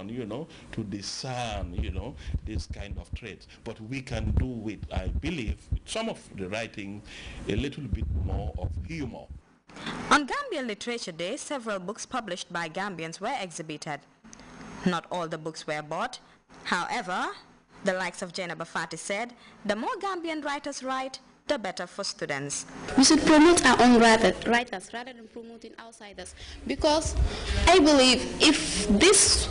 to discern, this kind of traits. But we can do with, I believe, some of the writing, a little bit more of humor. On Gambian Literature Day, several books published by Gambians were exhibited. Not all the books were bought. However, the likes of Jainaba Fati said, the more Gambian writers write, the better for students. We should promote our own writers rather than promoting outsiders, because I believe if this,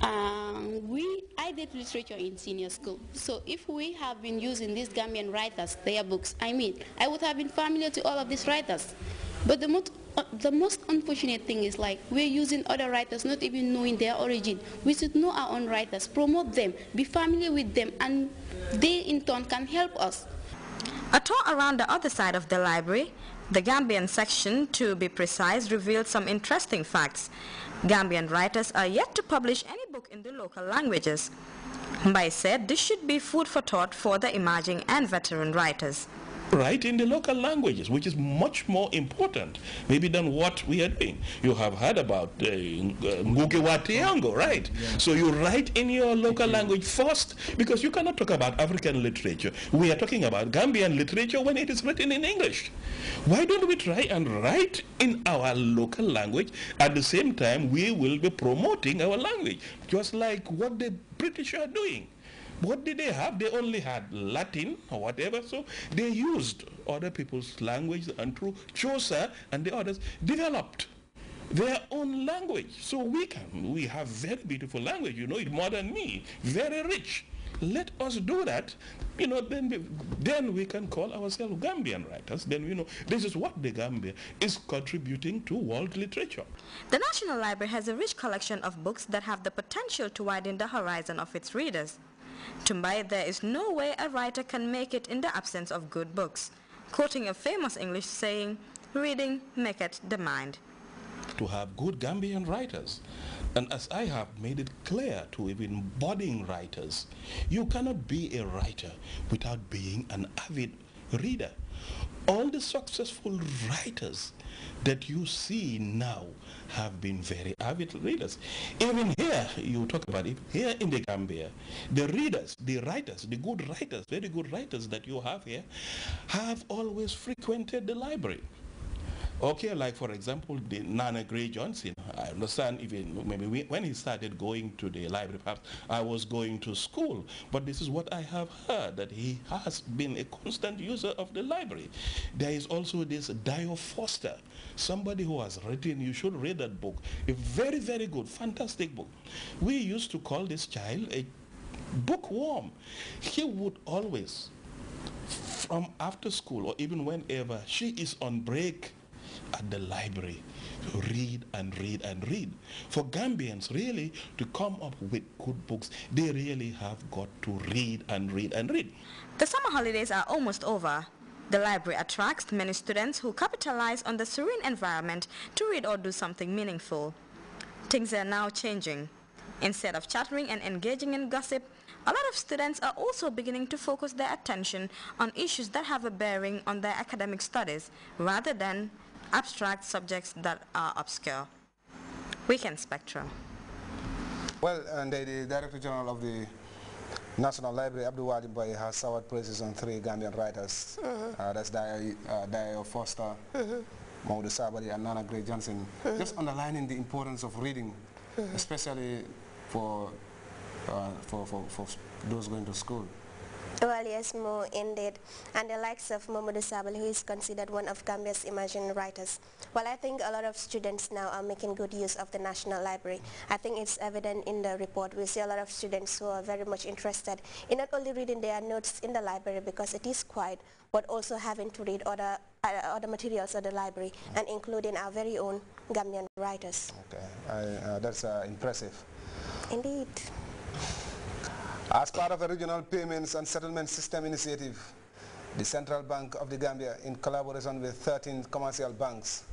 I did literature in senior school, so if we have been using these Gambian writers, their books, I would have been familiar to all of these writers. But the most unfortunate thing is like we're using other writers not even knowing their origin. We should know our own writers, promote them, be familiar with them, and they in turn can help us. A tour around the other side of the library, the Gambian section, to be precise, revealed some interesting facts. Gambian writers are yet to publish any book in the local languages. Mbai said this should be food for thought for the emerging and veteran writers. Write in the local languages, which is much more important, maybe, than what we are doing. You have heard about Nguke wa Tiango, right? Yeah. So you write in your local language first, because you cannot talk about African literature. We are talking about Gambian literature when it is written in English. Why don't we try and write in our local language? At the same time, we will be promoting our language, just like what the British are doing. What did they have? They only had Latin or whatever, so they used other people's language, and through Chaucer and the others developed their own language. So we have very beautiful language, you know it more than me, very rich. Let us do that, then we can call ourselves Gambian writers. Then this is what the Gambia is contributing to world literature. The National Library has a rich collection of books that have the potential to widen the horizon of its readers. To Mbai, there is no way a writer can make it in the absence of good books. Quoting a famous English saying, reading maketh the mind. To have good Gambian writers, and as I have made it clear to even budding writers, you cannot be a writer without being an avid reader. All the successful writers that you see now have been very avid readers. Even here, you talk about it, here in the Gambia, the readers, the writers, the good writers, very good writers that you have here, have always frequented the library. Okay, like for example, the Nana Gray Johnson. I understand even maybe when he started going to the library, perhaps I was going to school, but this is what I have heard, that he has been a constant user of the library. There is also this Dio Foster, somebody who has written, you should read that book, a very, very good, fantastic book. We used to call this child a bookworm. He would always, from after school or even whenever she is on break, at the library, to read and read and read. For Gambians really to come up with good books, they really have got to read and read and read. The summer holidays are almost over. The library attracts many students who capitalize on the serene environment to read or do something meaningful. Things are now changing. Instead of chattering and engaging in gossip, a lot of students are also beginning to focus their attention on issues that have a bearing on their academic studies, rather than abstract subjects that are obscure. Weekend Spectrum. Well, and the Director General of the National Library, Abdul Wadi Boy, has soured praises on 3 Gambian writers. That's Dio Foster, Maudou Sabari, and Nana Gray Johnson. Just underlining the importance of reading, especially for those going to school. Well, yes, more indeed. And the likes of Mamadou Sabali, who is considered one of Gambia's emerging writers. Well, I think a lot of students now are making good use of the National Library. I think it's evident in the report. We see a lot of students who are very much interested in not only reading their notes in the library because it is quiet, but also having to read other materials of the library, and including our very own Gambian writers. Okay, that's impressive. Indeed. As part of a regional payments and settlement system initiative, the Central Bank of the Gambia, in collaboration with 13 commercial banks,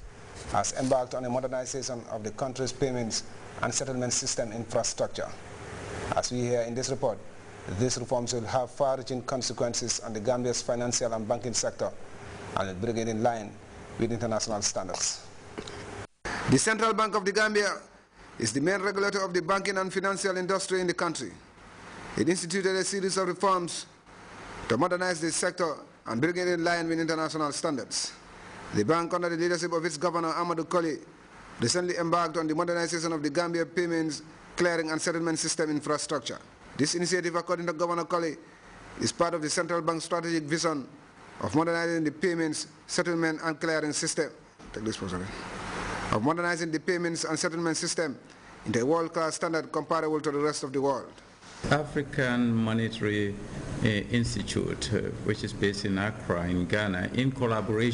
has embarked on a modernization of the country's payments and settlement system infrastructure. As we hear in this report, these reforms will have far-reaching consequences on the Gambia's financial and banking sector and will bring it in line with international standards. The Central Bank of the Gambia is the main regulator of the banking and financial industry in the country. It instituted a series of reforms to modernize this sector and bring it in line with international standards. The bank, under the leadership of its governor, Amadou Koli, recently embarked on the modernization of the Gambia payments, clearing and settlement system infrastructure. This initiative, according to Governor Koli, is part of the central bank's strategic vision of modernizing the payments, settlement and clearing system. Take this pause, of modernizing the payments and settlement system into a world-class standard comparable to the rest of the world. African Monetary Institute, which is based in Accra in Ghana, in collaboration